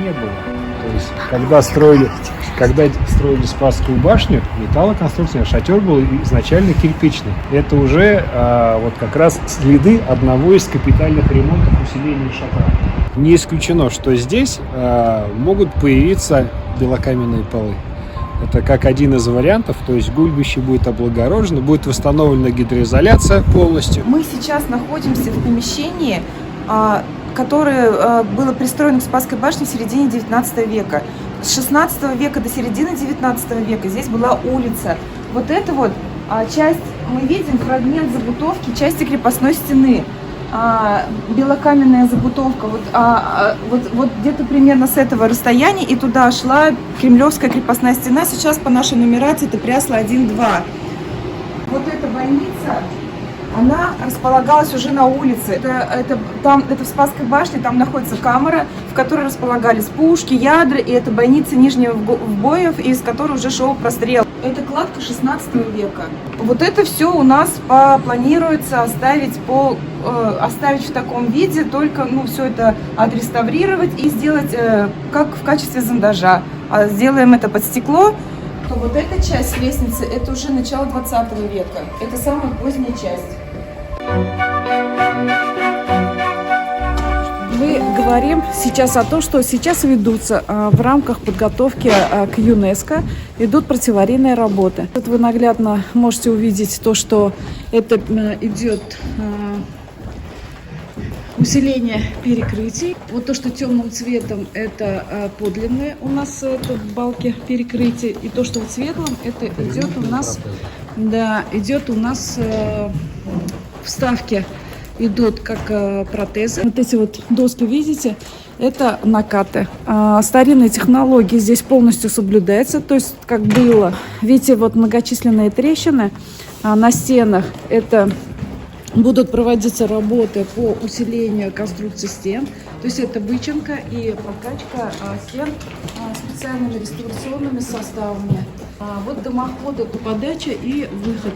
не было. То есть, когда строили Спасскую башню, металлоконструкция, шатер был изначально кирпичный. Это уже вот как раз следы одного из капитальных ремонтов усиления шатра. Не исключено, что здесь могут появиться белокаменные полы. Это как один из вариантов, то есть гульбище будет облагорожено, будет восстановлена гидроизоляция полностью. Мы сейчас находимся в помещении, которое было пристроено к Спасской башне в середине 19 века. С 16 века до середины 19 века здесь была улица. Вот эта вот часть, мы видим фрагмент забутовки части крепостной стены. Белокаменная забутовка, вот где-то примерно с этого расстояния и туда шла Кремлевская крепостная стена. Сейчас по нашей нумерации это Прясло 1-2. Вот эта бойница, она располагалась уже на улице. Это в Спасской башне, там находится камера, в которой располагались пушки, ядра, и это бойница нижнего вбоев, из которой уже шел прострел. Это кладка 16 века. Вот это все у нас планируется оставить в таком виде, только все это отреставрировать и сделать как в качестве зондажа. Сделаем это под стекло. То вот эта часть лестницы, это уже начало 20 века. Это самая поздняя часть. Мы говорим сейчас о том, что сейчас ведутся в рамках подготовки к ЮНЕСКО, идут противоаварийные работы. Тут вы наглядно можете увидеть то, что это идет усиление перекрытий. Вот то, что темным цветом, это подлинные у нас тут балки перекрытия. И то, что вот светлым, это идет у нас вставки. Идут как протезы. Вот эти вот доски, видите, это накаты. Старинные технологии здесь полностью соблюдаются, то есть как было. Видите, вот многочисленные трещины на стенах. Это будут проводиться работы по усилению конструкции стен. То есть это вычинка и прокачка стен специальными реставрационными составами. Вот дымоходы, подача и выход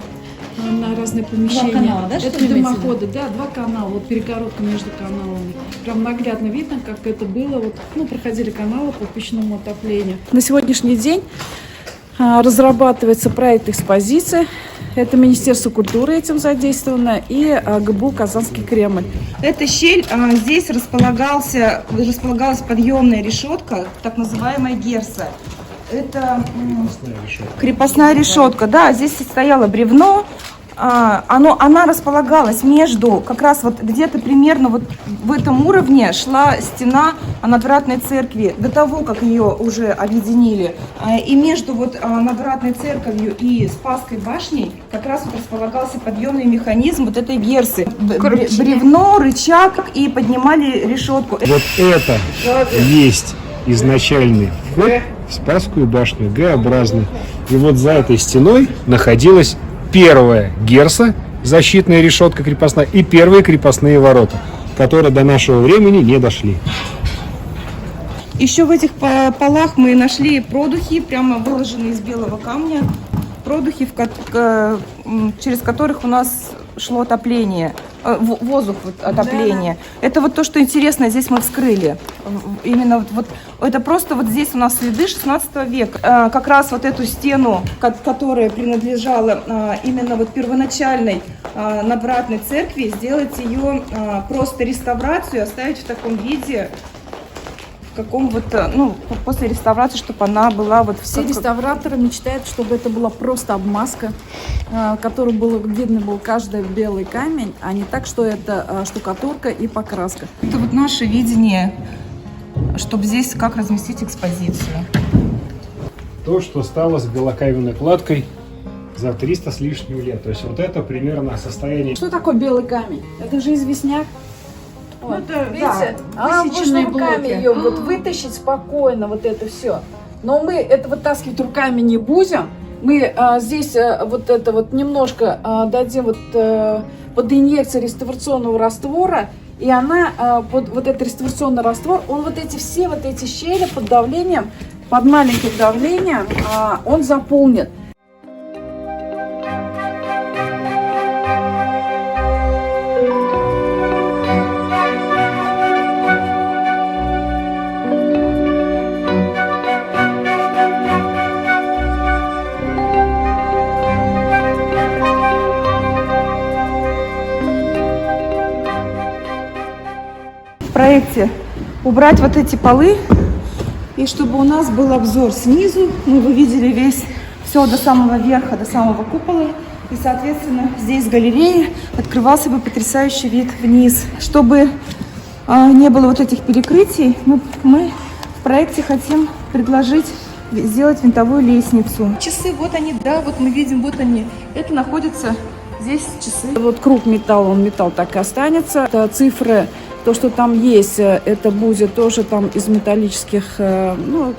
на разные помещения. Два канала, да? Это дымоходы, да, два канала, вот перегородка между каналами. Прям наглядно видно, как это было. Вот, проходили каналы по печному отоплению. На сегодняшний день разрабатывается проект экспозиции. Это Министерство культуры этим задействовано и ГБУ «Казанский Кремль». Эта щель, здесь располагалась подъемная решетка, так называемая герса. Это крепостная решетка, да, здесь стояло бревно, она располагалась между, как раз вот где-то примерно вот в этом уровне шла стена надвратной церкви, до того, как ее уже объединили. И между вот надвратной церковью и Спасской башней как раз вот располагался подъемный механизм вот этой герсы. Бревно, рычаг, и поднимали решетку. Вот это есть изначальный вход в Спасскую башню, Г-образный. И вот за этой стеной находилась первая герса, защитная решетка крепостная, и первые крепостные ворота, которые до нашего времени не дошли. Еще в этих полах мы нашли продухи, прямо выложенные из белого камня. Продухи, через которых у нас шло отопление, воздух отопления. Да. Это вот то, что интересно, здесь мы вскрыли. Именно вот это просто вот здесь у нас следы 16 века. Как раз вот эту стену, которая принадлежала именно вот первоначальной надвратной церкви, сделать ее просто реставрацию, оставить в таком виде, после реставрации, чтобы она была вот... Все реставраторы мечтают, чтобы это была просто обмазка, которой было видно был каждый белый камень, а не так, что это штукатурка и покраска. Это вот наше видение, чтобы здесь как разместить экспозицию. То, что стало с белокаменной кладкой за 300 с лишним лет. То есть вот это примерно состояние... Что такое белый камень? Это же известняк. Вот, видите, высеченные можно руками ее вот вытащить спокойно, вот это все. Но мы это вытаскивать руками не будем. Мы здесь вот это вот немножко дадим вот под инъекцию реставрационного раствора, и она, вот этот реставрационный раствор, он вот эти все вот эти щели под давлением, под маленьким давлением, он заполнит. проекте убрать вот эти полы, и чтобы у нас был обзор снизу, мы бы видели весь, все до самого верха, до самого купола, и, соответственно, здесь с галереи открывался бы потрясающий вид вниз. Чтобы не было вот этих перекрытий, мы в проекте хотим предложить сделать винтовую лестницу. Часы, вот они, да, вот мы видим, вот они. Это находится здесь часы. Вот круг металла, он металл так и останется. Это цифры, то, что там есть, это будет тоже там из металлических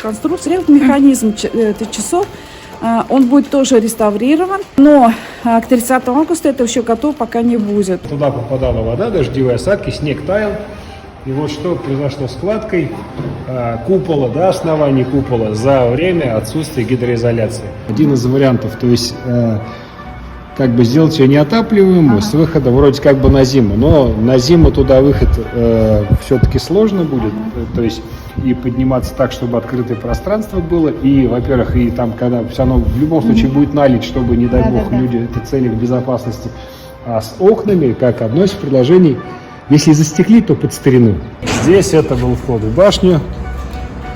конструкций. Механизм часов, он будет тоже реставрирован, но к 30 августа это еще готов пока не будет. Туда попадала вода, дождевые осадки, снег таял. И вот что произошло с кладкой купола, да, основания купола за время отсутствия гидроизоляции. Один из вариантов, то есть как бы сделать ее неотапливаемую с выхода вроде как бы на зиму, но на зиму туда выход все-таки сложно будет, то есть и подниматься так, чтобы открытое пространство было, и, во-первых, и там, когда все равно в любом случае будет налить, чтобы, не дай бог, люди, это целях безопасности, а с окнами, как одно из предложений, если застеклить, то под старину. Здесь это был вход в башню.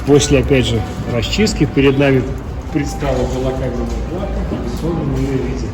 После, опять же, расчистки перед нами предстала была как бы платка в рисованном виде.